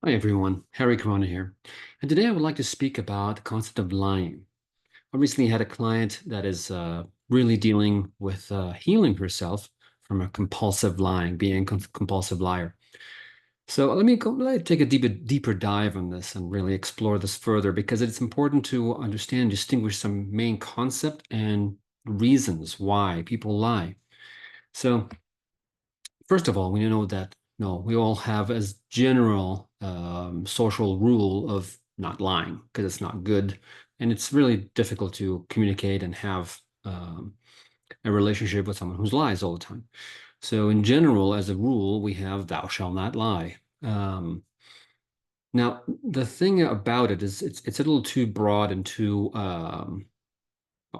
Hi everyone, Harry Corona here. And today I would like to speak about the concept of lying. I recently had a client that is really dealing with healing herself from a compulsive lying, being a compulsive liar. So let me take a deeper dive on this and really explore this further because it's important to understand, distinguish some main concept and reasons why people lie. So first of all, we know that no, we all have as general social rule of not lying because it's not good, and it's really difficult to communicate and have a relationship with someone who lies all the time. So, in general, as a rule, we have "Thou shalt not lie." Now, the thing about it is, it's a little too broad and too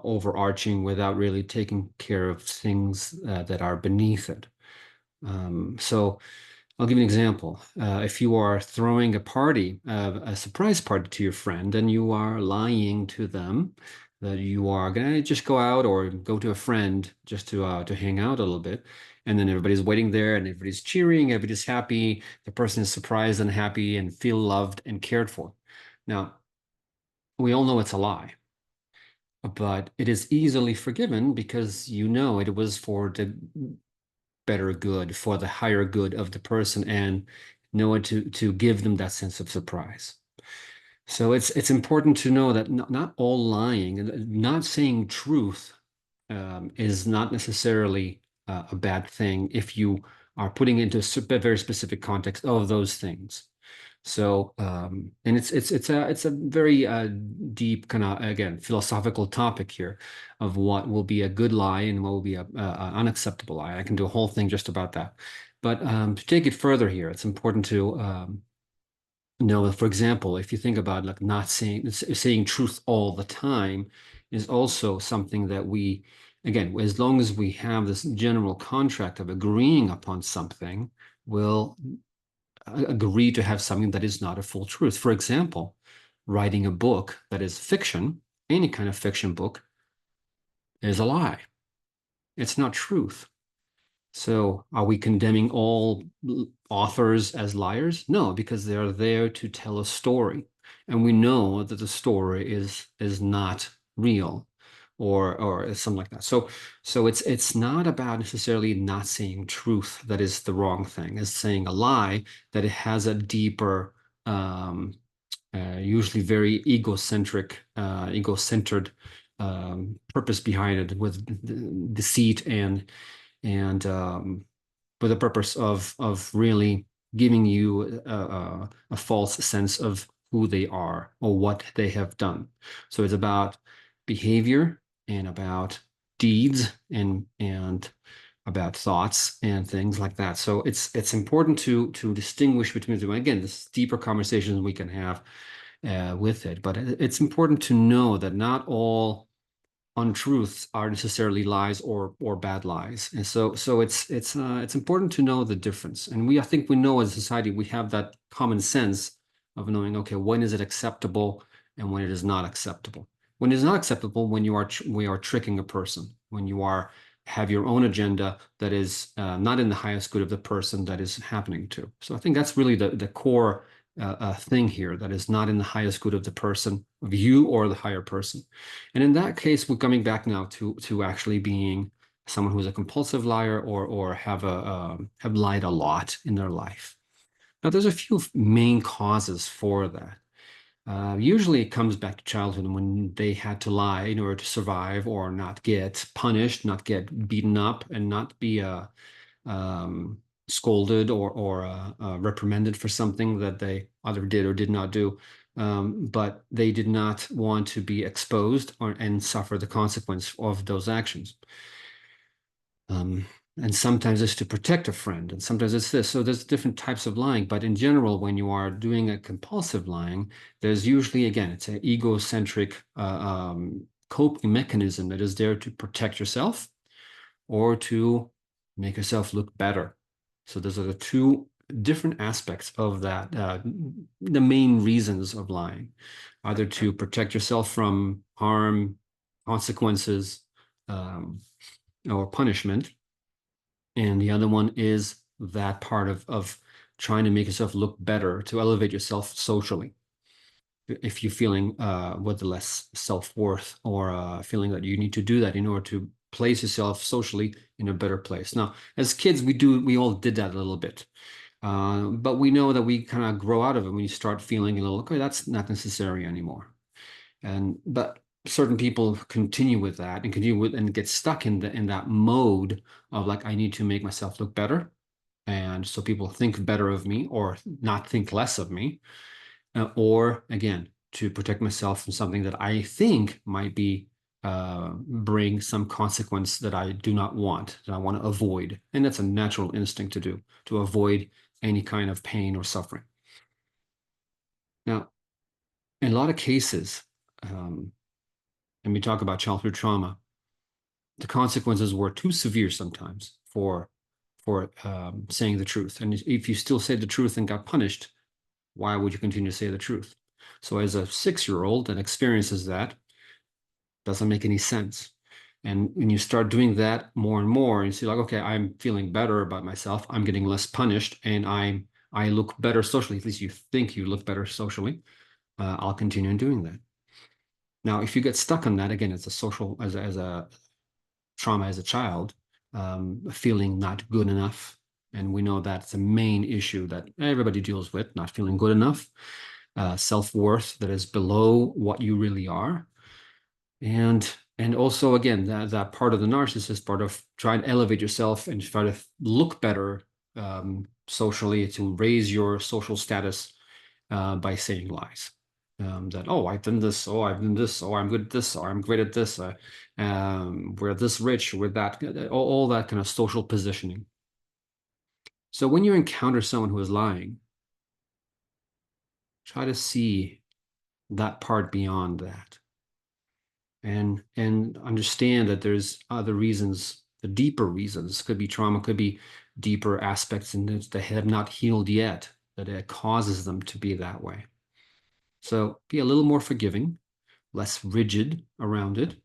overarching without really taking care of things that are beneath it. So I'll give you an example. If you are throwing a party, a surprise party to your friend, and you are lying to them that you are gonna just go out or go to a friend just to hang out a little bit, and then everybody's waiting there and everybody's cheering, everybody's happy, the person is surprised and happy and feel loved and cared for. Now, we all know it's a lie, but it is easily forgiven because you know it was for the better good, for the higher good of the person, and know it to give them that sense of surprise. So it's important to know that not all lying and not saying truth is not necessarily a bad thing if you are putting into a very specific context of those things. So, and it's a very deep kind of again philosophical topic here of what will be a good lie and what will be a unacceptable lie. I can do a whole thing just about that. But to take it further here, it's important to know that, for example, if you think about like not saying truth all the time is also something that we, again, as long as we have this general contract of agreeing upon something, will agree to have something that is not a full truth. For example, writing a book that is fiction, any kind of fiction book, is a lie. It's not truth. So are we condemning all authors as liars? No, because they are there to tell a story. And we know that the story is not real or something like that. So it's not about necessarily not saying truth that is the wrong thing. It's saying a lie that it has a deeper usually very ego-centered purpose behind it with deceit and for the purpose of really giving you a false sense of who they are or what they have done. So it's about behavior and about deeds and about thoughts and things like that. So it's important to distinguish between the two. Again, this deeper conversations we can have with it, but it's important to know that not all untruths are necessarily lies or bad lies. And so it's important to know the difference. And I think we know as a society we have that common sense of knowing, okay, when is it acceptable and when it is not acceptable. When it is not acceptable, when we are tricking a person, when you are have your own agenda that is not in the highest good of the person that is happening to. So I think that's really the core thing here that is not in the highest good of the person, of you or the higher person. And in that case, we're coming back now to actually being someone who's a compulsive liar or have lied a lot in their life. Now, there's a few main causes for that. Usually, it comes back to childhood when they had to lie in order to survive or not get punished, not get beaten up, and not be um, scolded or reprimanded for something that they either did or did not do. But they did not want to be exposed and suffer the consequence of those actions. Um, and sometimes it's to protect a friend, and sometimes it's this. So there's different types of lying, but in general, when you are doing a compulsive lying, there's usually, again, it's an egocentric coping mechanism that is there to protect yourself or to make yourself look better. So those are the two different aspects of that, the main reasons of lying, either to protect yourself from harm, consequences, um, or punishment. And the other one is that part of trying to make yourself look better, to elevate yourself socially. If you're feeling with less self-worth, or feeling that you need to do that in order to place yourself socially in a better place. Now, as kids, we all did that a little bit. But we know that we kind of grow out of it when you start feeling a little, okay, that's not necessary anymore. But certain people continue with that and continue with and get stuck in that mode of like, I need to make myself look better. And so people think better of me or not think less of me. Or again, to protect myself from something that I think might be bring some consequence that I do not want, that I want to avoid. And that's a natural instinct to do, to avoid any kind of pain or suffering. Now, in a lot of cases, and we talk about childhood trauma, the consequences were too severe sometimes for saying the truth. And if you still say the truth and got punished, why would you continue to say the truth? So as a 6-year-old that experiences that, doesn't make any sense. And when you start doing that more and more, you see like, okay, I'm feeling better about myself. I'm getting less punished, and I look better socially. At least you think you look better socially. I'll continue doing that. Now, if you get stuck on that, again, it's a social as a trauma as a child, feeling not good enough. And we know that's a main issue that everybody deals with, not feeling good enough, self-worth that is below what you really are. And also, again, that part of the narcissist, part of trying to elevate yourself and try to look better socially, to raise your social status by saying lies. That, oh, I've done this, oh, I've done this, oh, I'm good at this, or I'm great at this, we're this rich, we're that, all that kind of social positioning. So when you encounter someone who is lying, try to see that part beyond that, and understand that there's other reasons. The deeper reasons could be trauma, could be deeper aspects in this that have not healed yet, that it causes them to be that way. So be a little more forgiving, less rigid around it,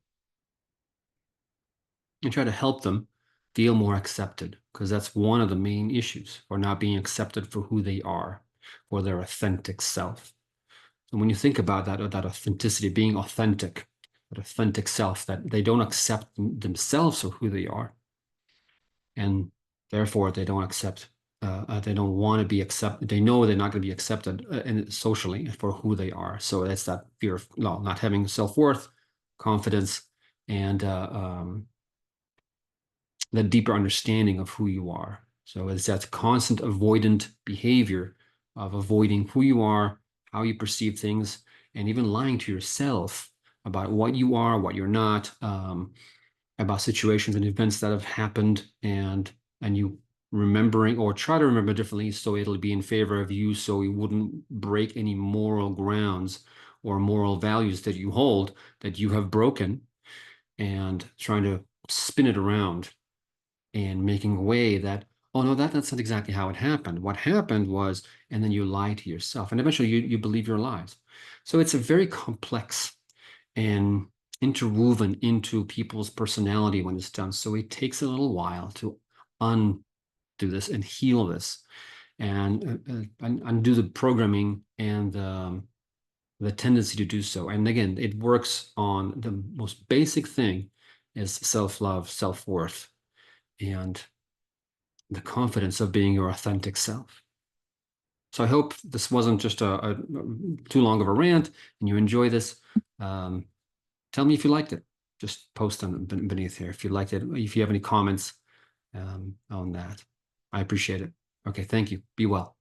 and try to help them feel more accepted, because that's one of the main issues, for not being accepted for who they are, for their authentic self. And when you think about that, or that authenticity, being authentic, that authentic self, that they don't accept themselves for who they are, and therefore they don't accept, they don't want to be accepted. They know they're not going to be accepted and socially for who they are. So it's that fear of not having self-worth, confidence, and the deeper understanding of who you are. So it's that constant avoidant behavior of avoiding who you are, how you perceive things, and even lying to yourself about what you are, what you're not, about situations and events that have happened, and you remembering, or try to remember differently so it'll be in favor of you, so you wouldn't break any moral grounds or moral values that you hold that you have broken, and trying to spin it around and making a way that, oh no, that's not exactly how it happened. What happened was, and then you lie to yourself, and eventually you believe your lies. So it's a very complex and interwoven into people's personality when it's done. So it takes a little while to undo this and heal this, and undo the programming and the tendency to do so. And again, it works on the most basic thing is self-love, self-worth, and the confidence of being your authentic self. So I hope this wasn't just a too long of a rant and you enjoy this. Tell me if you liked it. Just post on beneath here if you liked it, if you have any comments on that. I appreciate it. Okay, thank you. Be well.